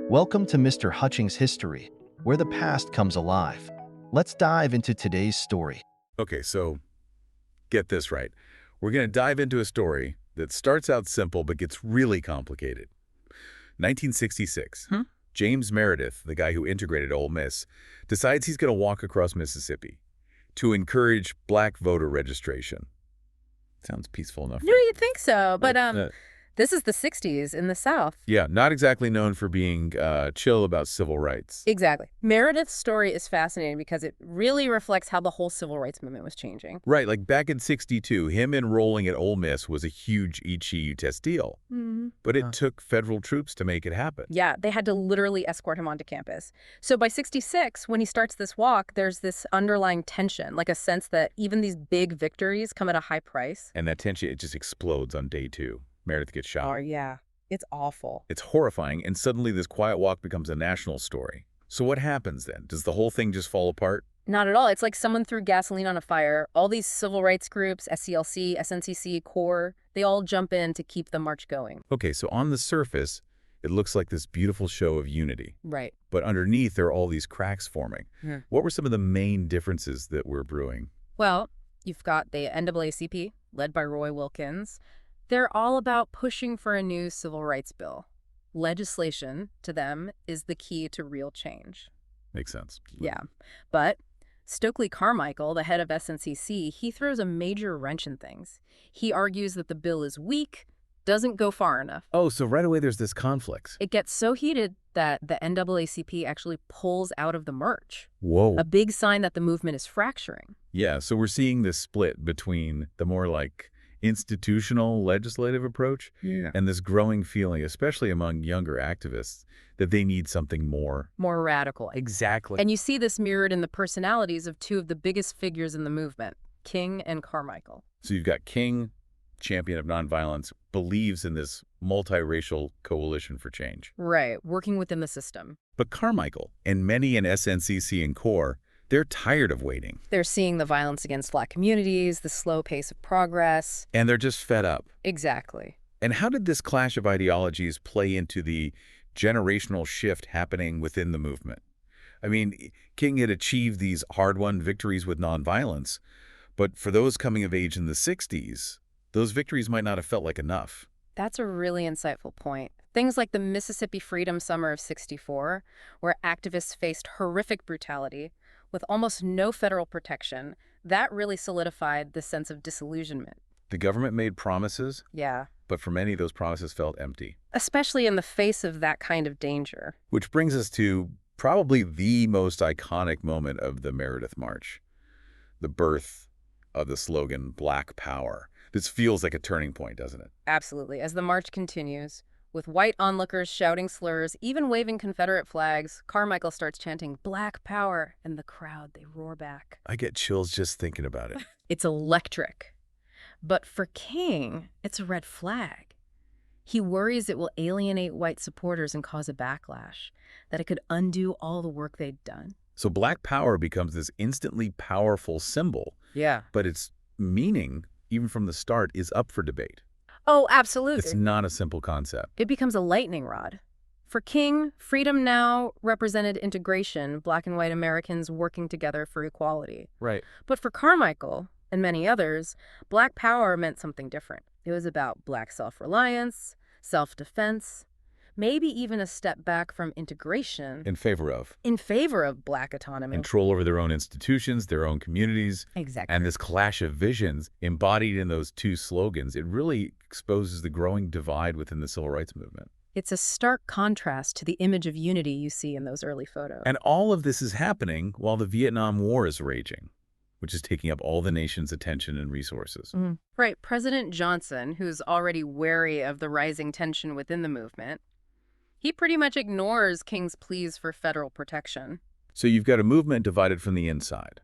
Welcome to Mr. Hutchings History, where the past comes alive. Let's dive into today's story. Okay, so get this right. We're going to dive into a story that starts out simple but gets really complicated. 1966, James Meredith, the guy who integrated Ole Miss, decides he's going to walk across Mississippi to encourage black voter registration. Sounds peaceful enough. No, you'd think so, but this is the 60s in the South. Yeah, not exactly known for being chill about civil rights. Exactly. Meredith's story is fascinating because it really reflects how the whole civil rights movement was changing. Right, like back in '62, him enrolling at Ole Miss was a huge eat-you-test deal. But it took federal troops to make it happen. Yeah, they had to literally escort him onto campus. So by 66, when he starts this walk, there's this underlying tension, like a sense that even these big victories come at a high price. And that tension, it just explodes on day 2. Meredith gets shot. Oh, yeah. It's awful. It's horrifying, and suddenly this quiet walk becomes a national story. So what happens then? Does the whole thing just fall apart? Not at all. It's like someone threw gasoline on a fire. All these civil rights groups, SCLC, SNCC, CORE, they all jump in to keep the march going. Okay, so on the surface, it looks like this beautiful show of unity. Right. But underneath, there are all these cracks forming. What were some of the main differences that were brewing? Well, you've got the NAACP, led by Roy Wilkins. They're all about pushing for a new civil rights bill. Legislation, to them, is the key to real change. Makes sense. Yeah. But Stokely Carmichael, the head of SNCC, he throws a major wrench in things. He argues that the bill is weak, doesn't go far enough. Oh, so right away there's this conflict. It gets so heated that the NAACP actually pulls out of the march. Whoa. A big sign that the movement is fracturing. Yeah, so we're seeing this split between the more like institutional legislative approach and this growing feeling, especially among younger activists, that they need something more. More radical. Exactly. And you see this mirrored in the personalities of two of the biggest figures in the movement, King and Carmichael. So you've got King, champion of nonviolence, believes in this multiracial coalition for change. Right, working within the system. But Carmichael and many in SNCC and CORE, they're tired of waiting. They're seeing the violence against black communities, the slow pace of progress. And they're just fed up. Exactly. And how did this clash of ideologies play into the generational shift happening within the movement? I mean, King had achieved these hard-won victories with nonviolence, but for those coming of age in the 60s, those victories might not have felt like enough. That's a really insightful point. Things like the Mississippi Freedom Summer of '64, where activists faced horrific brutality with almost no federal protection, that really solidified the sense of disillusionment. The government made promises, Yeah. but for many, those promises felt empty. Especially in the face of that kind of danger. Which brings us to probably the most iconic moment of the Meredith March, the birth of the slogan, Black Power. This feels like a turning point, doesn't it? Absolutely. As the march continues, with white onlookers shouting slurs, even waving Confederate flags, Carmichael starts chanting, "Black Power," and the crowd, they roar back. I get chills just thinking about it. It's electric. But for King, it's a red flag. He worries it will alienate white supporters and cause a backlash, that it could undo all the work they'd done. So Black Power becomes this instantly powerful symbol, Yeah. but its meaning, even from the start, is up for debate. Oh, absolutely. It's not a simple concept. It becomes a lightning rod. For King, freedom now represented integration, black and white Americans working together for equality. Right. But for Carmichael and many others, Black Power meant something different. It was about black self-reliance, self-defense, maybe even a step back from integration In favor of black autonomy. control over their own institutions, their own communities. Exactly. And this clash of visions embodied in those two slogans, it really exposes the growing divide within the civil rights movement. It's a stark contrast to the image of unity you see in those early photos. And all of this is happening while the Vietnam War is raging, which is taking up all the nation's attention and resources. Right. President Johnson, who's already wary of the rising tension within the movement, he pretty much ignores King's pleas for federal protection. So you've got a movement divided from the inside,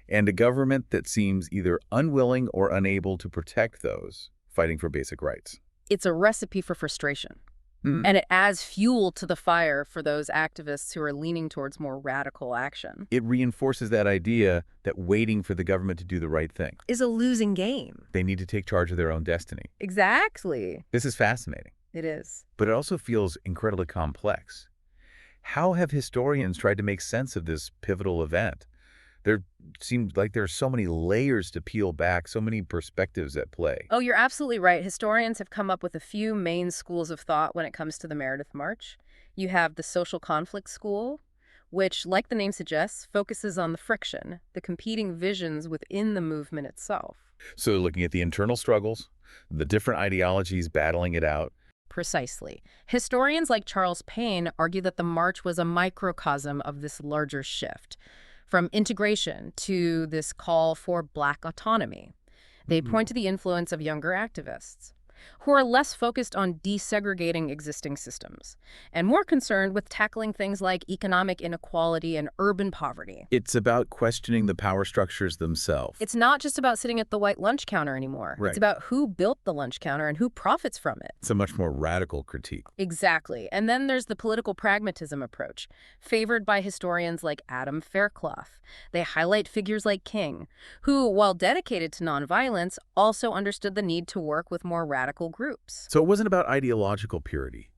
and a government that seems either unwilling or unable to protect those fighting for basic rights. It's a recipe for frustration. And it adds fuel to the fire for those activists who are leaning towards more radical action. It reinforces that idea that waiting for the government to do the right thing Is a losing game. they need to take charge of their own destiny. Exactly. This is fascinating, It is. but it also feels incredibly complex. How have historians tried to make sense of this pivotal event? There seems like there are so many layers to peel back, so many perspectives at play. Oh, you're absolutely right. Historians have come up with a few main schools of thought when it comes to the Meredith March. You have the social conflict school, which, like the name suggests, focuses on the friction, the competing visions within the movement itself. So looking at the internal struggles, the different ideologies battling it out. Precisely. Historians like Charles Payne argue that the march was a microcosm of this larger shift, from integration to this call for Black autonomy. They point to the influence of younger activists, who are less focused on desegregating existing systems and more concerned with tackling things like economic inequality and urban poverty. It's about questioning the power structures themselves. It's not just about sitting at the white lunch counter anymore. Right. It's about who built the lunch counter and who profits from it. It's a much more radical critique. Exactly. And then there's the political pragmatism approach, favored by historians like Adam Fairclough. They highlight figures like King, who, while dedicated to nonviolence, also understood the need to work with more radical groups. So it wasn't about ideological purity,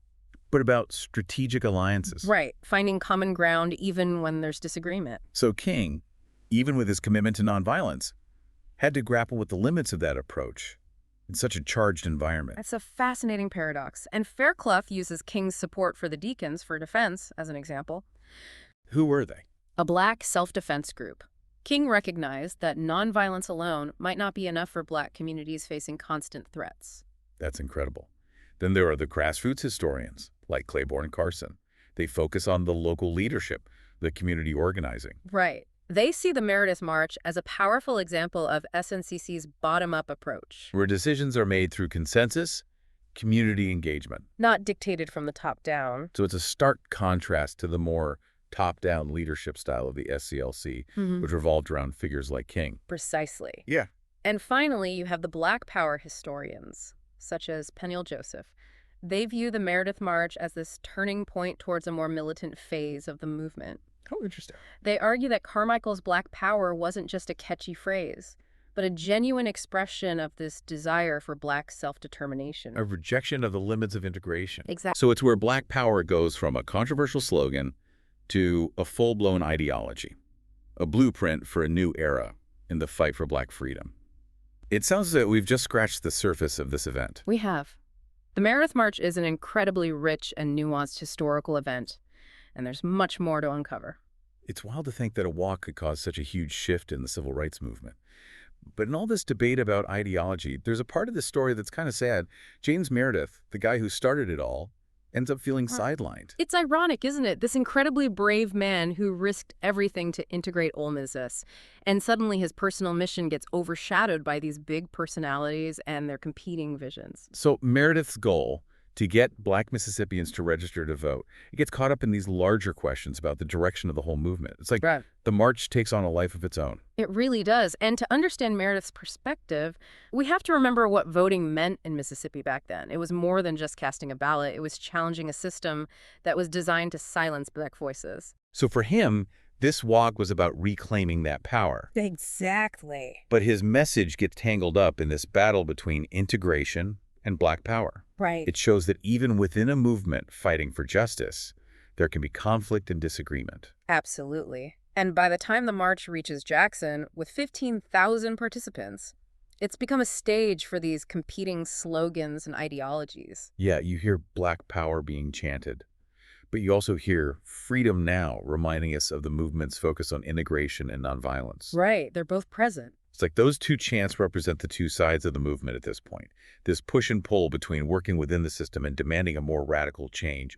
but about strategic alliances. Right, finding common ground even when there's disagreement. So King, even with his commitment to nonviolence, had to grapple with the limits of that approach in such a charged environment. That's a fascinating paradox. And Fairclough uses King's support for the deacons for defense as an example. Who were they? A Black self-defense group. King recognized that nonviolence alone might not be enough for Black communities facing constant threats. That's incredible. Then there are the grassroots historians, like Claiborne and Carson. They focus on the local leadership, the community organizing. Right. They see the Meredith March as a powerful example of SNCC's bottom-up approach. Where decisions are made through consensus, community engagement. Not dictated from the top down. So it's a stark contrast to the more top-down leadership style of the SCLC, which revolved around figures like King. Precisely. Yeah. And finally, you have the Black Power historians, such as Peniel Joseph. They view the Meredith March as this turning point towards a more militant phase of the movement. Oh, interesting. They argue that Carmichael's Black Power wasn't just a catchy phrase, but a genuine expression of this desire for Black self-determination. A rejection of the limits of integration. Exactly. So it's where Black Power goes from a controversial slogan to a full-blown ideology, a blueprint for a new era in the fight for Black freedom. It sounds as though we've just scratched the surface of this event. We have. The Meredith March is an incredibly rich and nuanced historical event, and there's much more to uncover. It's wild to think that a walk could cause such a huge shift in the civil rights movement. But in all this debate about ideology, there's a part of the story that's kind of sad. James Meredith, the guy who started it all, ends up feeling sidelined. It's ironic, isn't it? This incredibly brave man who risked everything to integrate Ole Miss, and suddenly his personal mission gets overshadowed by these big personalities and their competing visions. So Meredith's goal, to get Black Mississippians to register to vote, it gets caught up in these larger questions about the direction of the whole movement. It's like the march takes on a life of its own. It really does. And to understand Meredith's perspective, we have to remember what voting meant in Mississippi back then. It was more than just casting a ballot. It was challenging a system that was designed to silence Black voices. So for him, this walk was about reclaiming that power. Exactly. But his message gets tangled up in this battle between integration and Black power. Right. It shows that even within a movement fighting for justice, there can be conflict and disagreement. Absolutely. And by the time the march reaches Jackson, with 15,000 participants, it's become a stage for these competing slogans and ideologies. Yeah, you hear Black power being chanted, but you also hear freedom now reminding us of the movement's focus on integration and nonviolence. Right. They're both present. It's like those two chants represent the two sides of the movement at this point. This push and pull between working within the system and demanding a more radical change.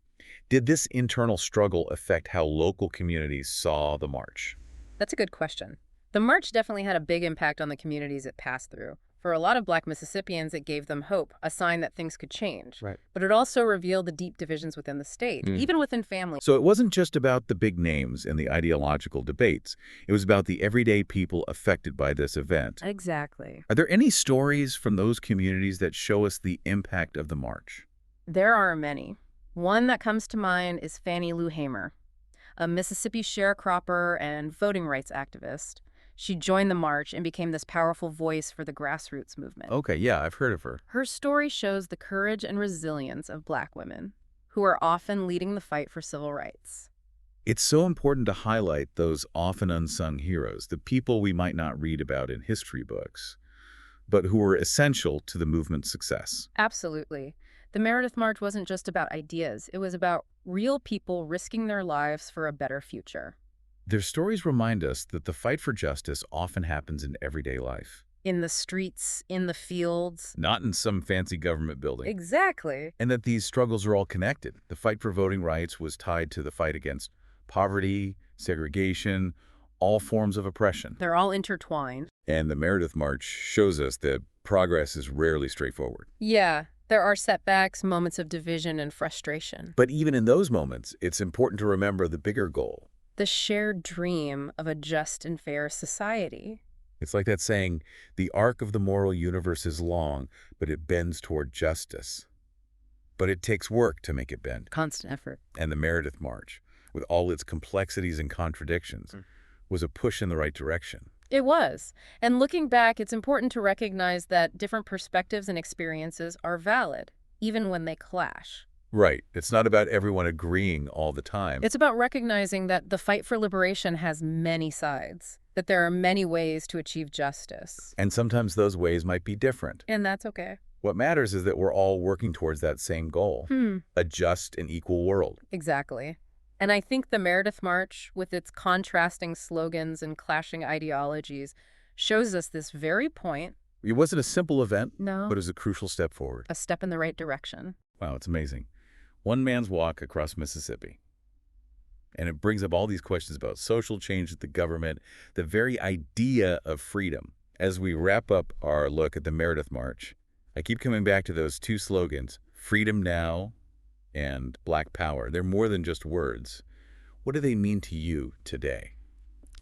Did this internal struggle affect how local communities saw the march? That's a good question. The march definitely had a big impact on the communities it passed through. For a lot of Black Mississippians, it gave them hope, a sign that things could change. Right. But it also revealed the deep divisions within the state, even within families. So it wasn't just about the big names and the ideological debates. It was about the everyday people affected by this event. Exactly. Are there any stories from those communities that show us the impact of the march? There are many. One that comes to mind is Fannie Lou Hamer, a Mississippi sharecropper and voting rights activist. She joined the march and became this powerful voice for the grassroots movement. Okay, yeah, I've heard of her. Her story shows the courage and resilience of Black women, who are often leading the fight for civil rights. It's so important to highlight those often unsung heroes, the people we might not read about in history books, but who were essential to the movement's success. Absolutely. The Meredith March wasn't just about ideas. It was about real people risking their lives for a better future. Their stories remind us that the fight for justice often happens in everyday life, In the streets, in the fields. not in some fancy government building. Exactly. And that these struggles are all connected. The fight for voting rights was tied to the fight against poverty, segregation, all forms of oppression. They're all intertwined. And the Meredith March shows us that progress is rarely straightforward. Yeah, there are setbacks, moments of division and frustration. But even in those moments, it's important to remember the bigger goal. The shared dream of a just and fair society. It's like that saying, the arc of the moral universe is long, but it bends toward justice. But it takes work to make it bend. Constant effort. And the Meredith March, with all its complexities and contradictions, was a push in the right direction. It was. And looking back, it's important to recognize that different perspectives and experiences are valid, even when they clash. Right. It's not about everyone agreeing all the time. It's about recognizing that the fight for liberation has many sides, that there are many ways to achieve justice. And sometimes those ways might be different. And that's okay. What matters is that we're all working towards that same goal, a just and equal world. Exactly. And I think the Meredith March, with its contrasting slogans and clashing ideologies, shows us this very point. It wasn't a simple event, No. but it was a crucial step forward. A step in the right direction. Wow, it's amazing. One man's walk across Mississippi. And it brings up all these questions about social change at the government, the very idea of freedom. As we wrap up our look at the Meredith March, I keep coming back to those two slogans, Freedom Now and Black Power. They're more than just words. What do they mean to you today?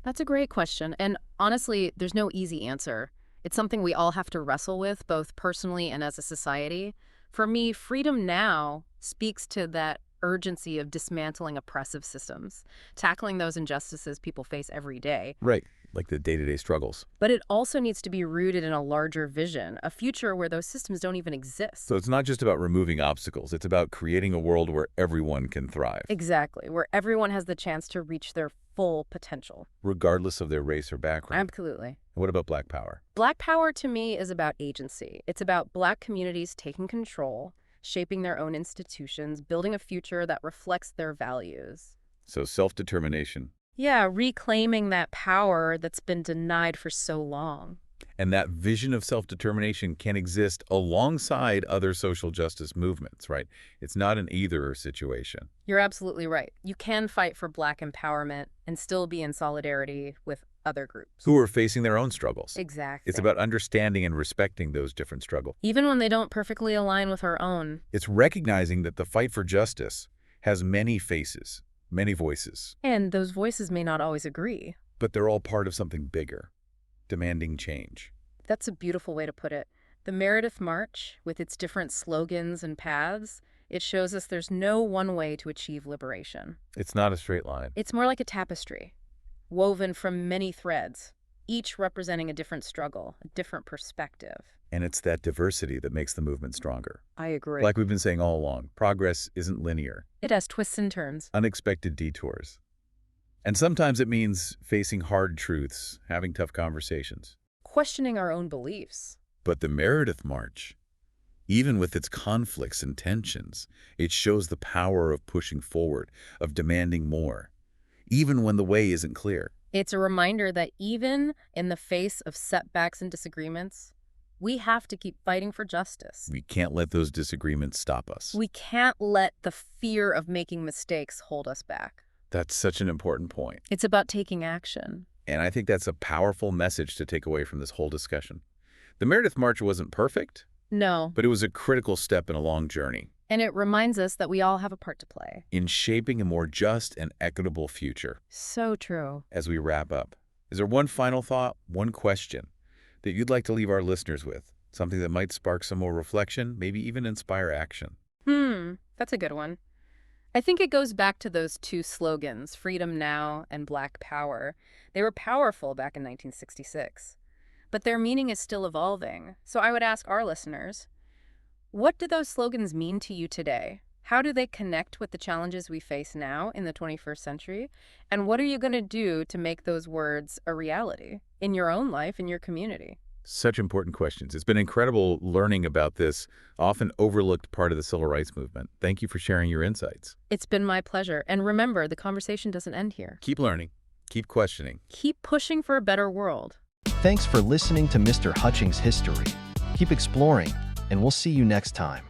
That's a great question. And honestly, there's no easy answer. It's something we all have to wrestle with, both personally and as a society. For me, freedom now speaks to that urgency of dismantling oppressive systems, tackling those injustices people face every day. Right, like the day-to-day struggles. But it also needs to be rooted in a larger vision, a future where those systems don't even exist. So it's not just about removing obstacles. It's about creating a world where everyone can thrive. Exactly, where everyone has the chance to reach their full potential. Regardless of their race or background. Absolutely. And what about Black Power? Black Power to me is about agency. It's about Black communities taking control, shaping their own institutions, building a future that reflects their values. So self-determination. Yeah, reclaiming that power that's been denied for so long. And that vision of self-determination can exist alongside other social justice movements, right? It's not an either-or situation. You're absolutely right. You can fight for Black empowerment and still be in solidarity with other groups. Who are facing their own struggles. Exactly. It's about understanding and respecting those different struggles. Even when they don't perfectly align with our own. It's recognizing that the fight for justice has many faces, many voices. And those voices may not always agree. But they're all part of something bigger, demanding change. That's a beautiful way to put it. The Meredith March, with its different slogans and paths, it shows us there's no one way to achieve liberation. It's not a straight line. It's more like a tapestry, woven from many threads, each representing a different struggle, a different perspective. And it's that diversity that makes the movement stronger. I agree. Like we've been saying all along, progress isn't linear. It has twists and turns. Unexpected detours. And sometimes it means facing hard truths, having tough conversations. Questioning our own beliefs. But the Meredith March, even with its conflicts and tensions, it shows the power of pushing forward, of demanding more, even when the way isn't clear. It's a reminder that even in the face of setbacks and disagreements, we have to keep fighting for justice. We can't let those disagreements stop us. We can't let the fear of making mistakes hold us back. That's such an important point. It's about taking action. And I think that's a powerful message to take away from this whole discussion. The Meredith March wasn't perfect, No. but it was a critical step in a long journey And it reminds us that we all have a part to play. in shaping a more just and equitable future. So true. As we wrap up, is there one final thought, one question that you'd like to leave our listeners with? Something that might spark some more reflection, maybe even inspire action? That's a good one. I think it goes back to those two slogans, Freedom Now and Black Power. They were powerful back in 1966, but their meaning is still evolving. So I would ask our listeners, what do those slogans mean to you today? How do they connect with the challenges we face now in the 21st century? And what are you going to do to make those words a reality in your own life, in your community? Such important questions. It's been incredible learning about this often overlooked part of the civil rights movement. Thank you for sharing your insights. It's been my pleasure. And remember, the conversation doesn't end here. Keep learning. Keep questioning. Keep pushing for a better world. Thanks for listening to Mr. Hutchings History. Keep exploring, and we'll see you next time.